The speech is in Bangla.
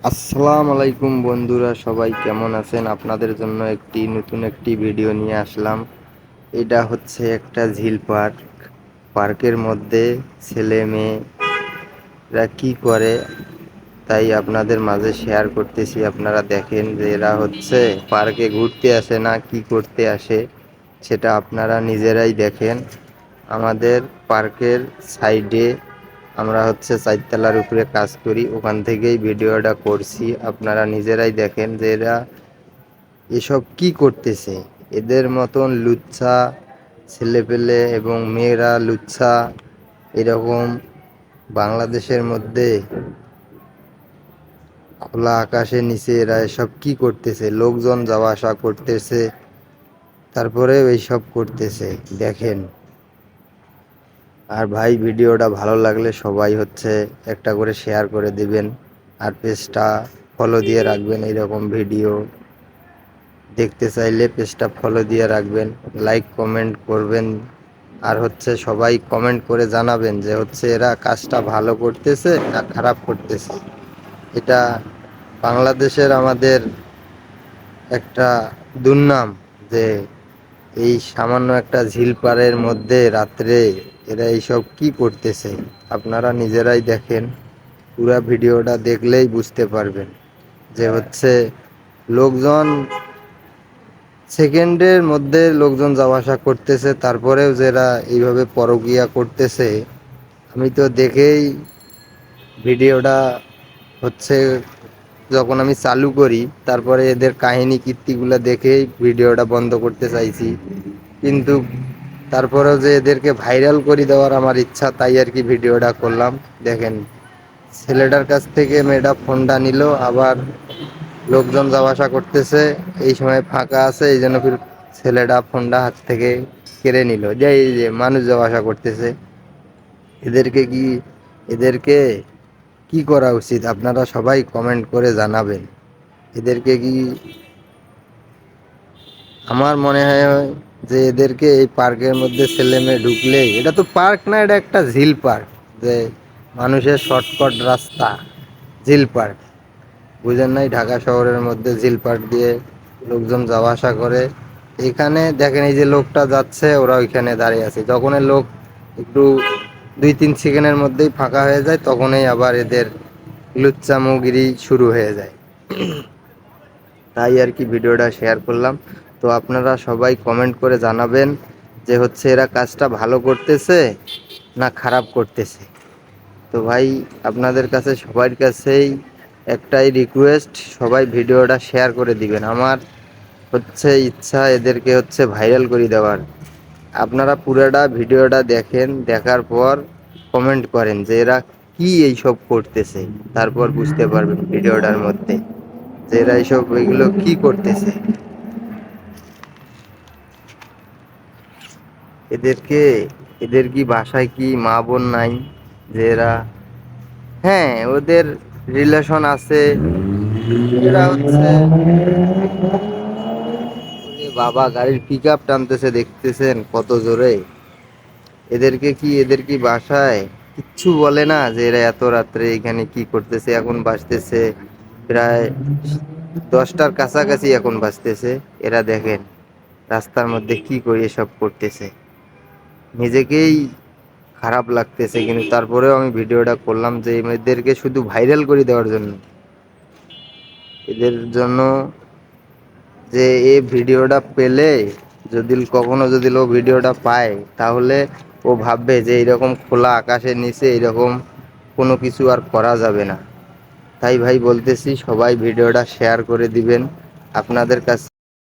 আসসালামু আলাইকুম বন্ধুরা, সবাই কেমন আছেন? আপনাদের জন্য নতুন একটি ভিডিও নিয়ে আসলাম। এটা হচ্ছে একটা ঝিল পার্ক। পার্কের মধ্যে ছেলে মেয়েরা কি করে তাই আপনাদের মাঝে শেয়ার করতেছি। আপনারা দেখেন যে এরা হচ্ছে পার্কে ঘুরতে আসে না কি করতে আসে, সেটা আপনারা নিজেরাই দেখেন। আমাদের পার্কের সাইডে আমরা হচ্ছে চারতলার উপরে কাজ করি, ওখান থেকেই ভিডিওটা করছি। আপনারা নিজেরাই দেখেন যে এরা এসব কি করতেছে। এদের মতন লুচ্ছা ছেলেপেলে এবং মেয়েরা লুচ্ছা এরকম বাংলাদেশের মধ্যে খোলা আকাশের নিচে এরা এসব কি করতেছে? লোকজন যাওয়া আসা করতেছে, তারপরে এইসব করতেছে দেখেন। আর ভাই, ভিডিওটা ভালো লাগলে সবাই হচ্ছে একটা করে শেয়ার করে দিবেন, আর পেজটা ফলো দিয়ে রাখবেন। এইরকম ভিডিও দেখতে চাইলে পেজটা ফলো দিয়ে রাখবেন, লাইক কমেন্ট করবেন। আর হচ্ছে সবাই কমেন্ট করে জানাবেন যে হচ্ছে এরা কাজটা ভালো করতেছে না খারাপ করতেছে। এটা বাংলাদেশের আমাদের একটা দুর্নাম যে এই সামান্য একটা ঝিল পাড়ের মধ্যে রাত্রে এরা এইসব কি করতেছে। আপনারা নিজেরাই দেখেন, পুরা ভিডিওটা দেখলেই বুঝতে পারবেন যে হচ্ছে লোকজন সেকেন্ডের মধ্যে লোকজন যাওয়া আসা করতেছে, তারপরেও যারা এইভাবে পরকীয়া করতেছে। আমি তো দেখেই ভিডিওটা হচ্ছে যখন আমি চালু করি, তারপরে এদের কাহিনী কীর্তিগুলো দেখেই ভিডিওটা বন্ধ করতে চাইছি, কিন্তু তারপরেও যে এদেরকে ভাইরাল করে দেওয়ার আমার ইচ্ছা, তাই আর কি ভিডিওটা করলাম। দেখেন, ছেলেটার কাছ থেকে মেয়েটা ফোনটা নিল, আবার লোকজন যাওয়া আসা করতেছে, এই সময় ফাঁকা আছে, এই জন্য ফির ছেলেটা ফোনটা হাত থেকে কেড়ে নিল। যে এই যে মানুষ যাওয়া আসা করতেছে, এদেরকে কি এদেরকে কি করা উচিত? আপনারা সবাই কমেন্ট করে জানাবেন। এদেরকে কি, আমার মনে হয় যে এদেরকে এই পার্কের মধ্যে ছেলে মেয়ে ঢুকলে, এটা তো পার্ক না, এটা একটা ঝিল পার্ক। যে মানুষের শর্টকাট রাস্তা, ঝিল পার্ক বুঝেন নাই? ঢাকা শহরের মধ্যে ঝিল পার্ক দিয়ে লোকজন যাওয়া আসা করে। এখানে দেখেন, এই যে লোকটা যাচ্ছে, ওরা ওইখানে দাঁড়িয়ে আছে। যখন লোক একটু 2-3 সেকেন্ডের মধ্যেই ফাঁকা হয়ে যায়, তখনই আবার এদের লুচ্চামুগিরি শুরু হয়ে যায়। তাই আর কি ভিডিওটা শেয়ার করলাম। তো আপনারা সবাই কমেন্ট করে জানাবেন যে হচ্ছে এরা কাজটা ভালো করতেছে না খারাপ করতেছে। তো ভাই, আপনাদের কাছে সবার কাছেই একটাই রিকোয়েস্ট, সবাই ভিডিওটা শেয়ার করে দিবেন। আমার হচ্ছে ইচ্ছা এদেরকে হচ্ছে ভাইরাল করে দেওয়ার। আপনারা পুরোটা ভিডিওটা দেখেন, দেখার পর কমেন্ট করেন যে এরা কি এইসব করতেছে, তারপর বুঝতে পারবেন ভিডিওটার মধ্যে যে এরা এইসব এগুলো কি করতেছে। এদেরকে, এদের কি বাসায় কি মা বোন নাই? যে এরা, হ্যাঁ ওদের রিলেশন আছে, এরা হচ্ছে, ওরে বাবা, গাড়ির পিক আপ টানতেছে, দেখতেছেন কত জোরে। এদের কি বাসায় কিচ্ছু বলে না যে এরা এত রাত্রে এখানে কি করতেছে? এখন বাজতেছে প্রায় 10টার কাছাকাছি, এখন বাজতেছে। এরা দেখেন রাস্তার মধ্যে কি করে এসব করতেছে। নিজেকেই খারাপ লাগতেছে, কিন্তু তারপরেও আমি ভিডিওটা করলাম যে এদেরকে শুধু ভাইরাল করে দেওয়ার জন্য। এদের জন্য যে এই ভিডিওটা পেলে, যদি কখনো যদি ও ভিডিওটা পায়, তাহলে ও ভাববে যে এইরকম খোলা আকাশের নিচে এইরকম কোনো কিছু আর করা যাবে না। তাই ভাই বলতেছি, সবাই ভিডিওটা শেয়ার করে দিবেন আপনাদের কাছে।